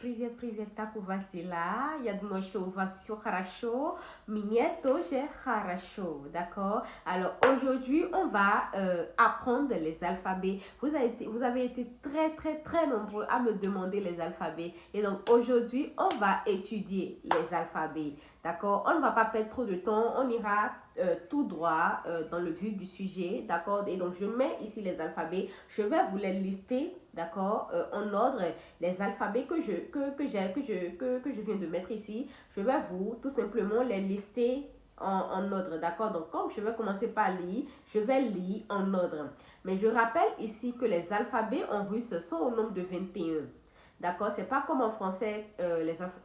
Привет, как у вас дела? Я думаю, что у вас все хорошо. Мне тоже хорошо, d'accord? Alors aujourd'hui, on va apprendre les alphabets. Vous avez été très nombreux à me demander les alphabets. Et donc aujourd'hui, on va étudier les alphabets, d'accord? On ne va pas perdre trop de temps. On ira tout droit dans le vif du sujet, d'accord? Et donc je mets ici les alphabets. Je vais vous les lister, d'accord, en ordre. Les alphabets que je viens de mettre ici, je vais vous tout simplement les lister en ordre, d'accord? Donc comme je vais commencer par lire, je vais lire en ordre. Mais je rappelle ici que les alphabets en russe sont au nombre de 21. D'accord, c'est pas comme en français,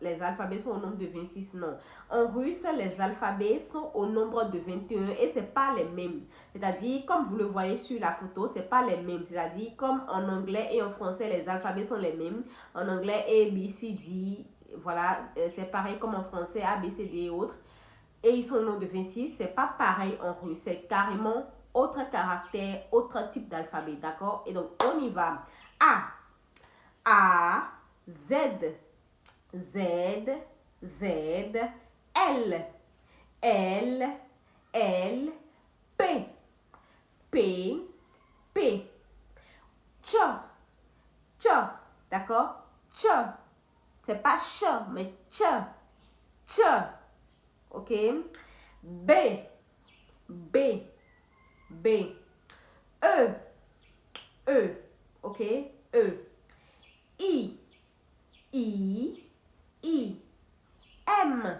les alphabets sont au nombre de 26, non. En russe, les alphabets sont au nombre de 21 et c'est pas les mêmes. C'est-à-dire, comme vous le voyez sur la photo, c'est pas les mêmes. C'est-à-dire, comme en anglais et en français, les alphabets sont les mêmes. En anglais, A, B, C, D, voilà, c'est pareil comme en français, A, B, C, D et autres. Et ils sont au nombre de 26, c'est pas pareil en russe, c'est carrément autre caractère, autre type d'alphabet, d'accord? Et donc, on y va. A, Z, Z, Z, L, L, L, P, P, P, Ch, Ch, d'accord? Ch, c'est pas ch, mais ch, ch, ok? B, B, B, E, E, ok? E, I, I, I, M,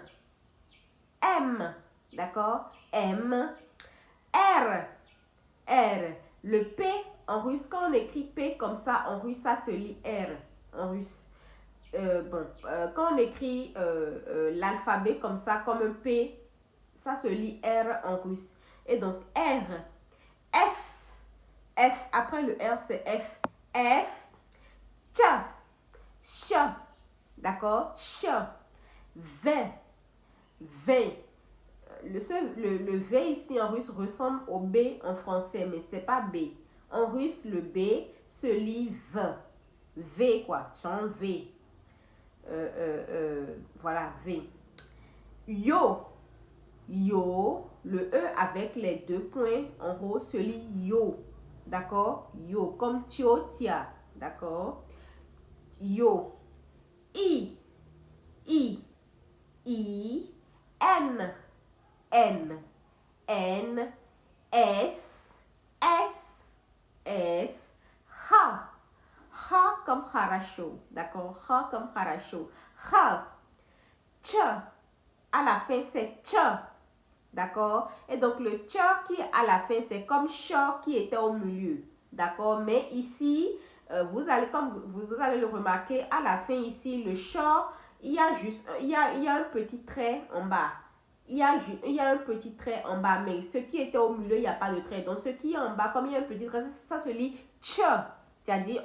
M, d'accord? M, R, R. Le P en russe, quand on écrit P comme ça, en russe, ça se lit R en russe. Quand on écrit l'alphabet comme ça, comme un P, ça se lit R en russe. Et donc R, F, F, après le R c'est F, F, Ch, Ch, d'accord, Ch, V, V. Le V ici en russe ressemble au B en français, mais c'est pas B. En russe, le B se lit V. V quoi, genre V. Voilà, V. Yo, yo, le E avec les deux points en haut se lit yo. D'accord? Yo, comme tio, tia. D'accord? Yo. I, I, I, N, N, N, S, S, S, H, H comme Harasho, d'accord? H comme Harasho, H, Ch, à la fin c'est Ch, d'accord? Et donc le Ch qui est à la fin c'est comme Ch qui était au milieu, d'accord? Mais ici, vous allez, comme vous allez le remarquer, à la fin ici, le Ch, il y a juste, il y a un petit trait en bas. Il y a un petit trait en bas, mais ce qui était au milieu, il n'y a pas de trait. Donc, ce qui est en bas, comme il y a un petit trait, ça se lit ch. C'est-à-dire,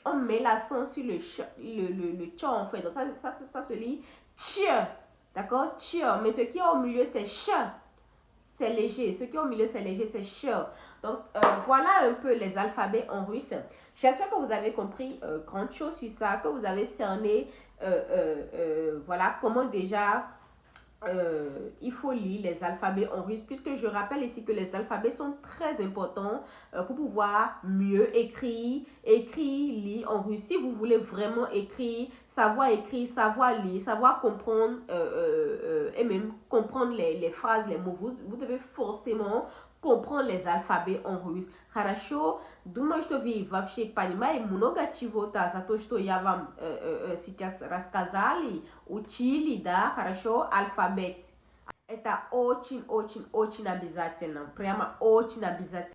on met l'accent sur le ch en fait. Donc, ça se lit ch. D'accord? Ch. Mais ce qui est au milieu, c'est ch. C'est léger. Ce qui est au milieu, c'est léger, c'est ch. Donc, voilà un peu les alphabets en russe. J'espère que vous avez compris grande chose sur ça, que vous avez cerné, voilà, comment déjà il faut lire les alphabets en russe, puisque je rappelle ici que les alphabets sont très importants pour pouvoir mieux écrire, lire en russe. Si vous voulez vraiment écrire, savoir lire, savoir comprendre et même comprendre les phrases, les mots, vous devez forcément comprendre les alphabets en russe. Хорошо, думаю, что вы вообще понимаете много чего-то за то, что я вам сейчас рассказали, учили, да, хорошо, алфавит. Это очень обязательно, прямо очень обязательно.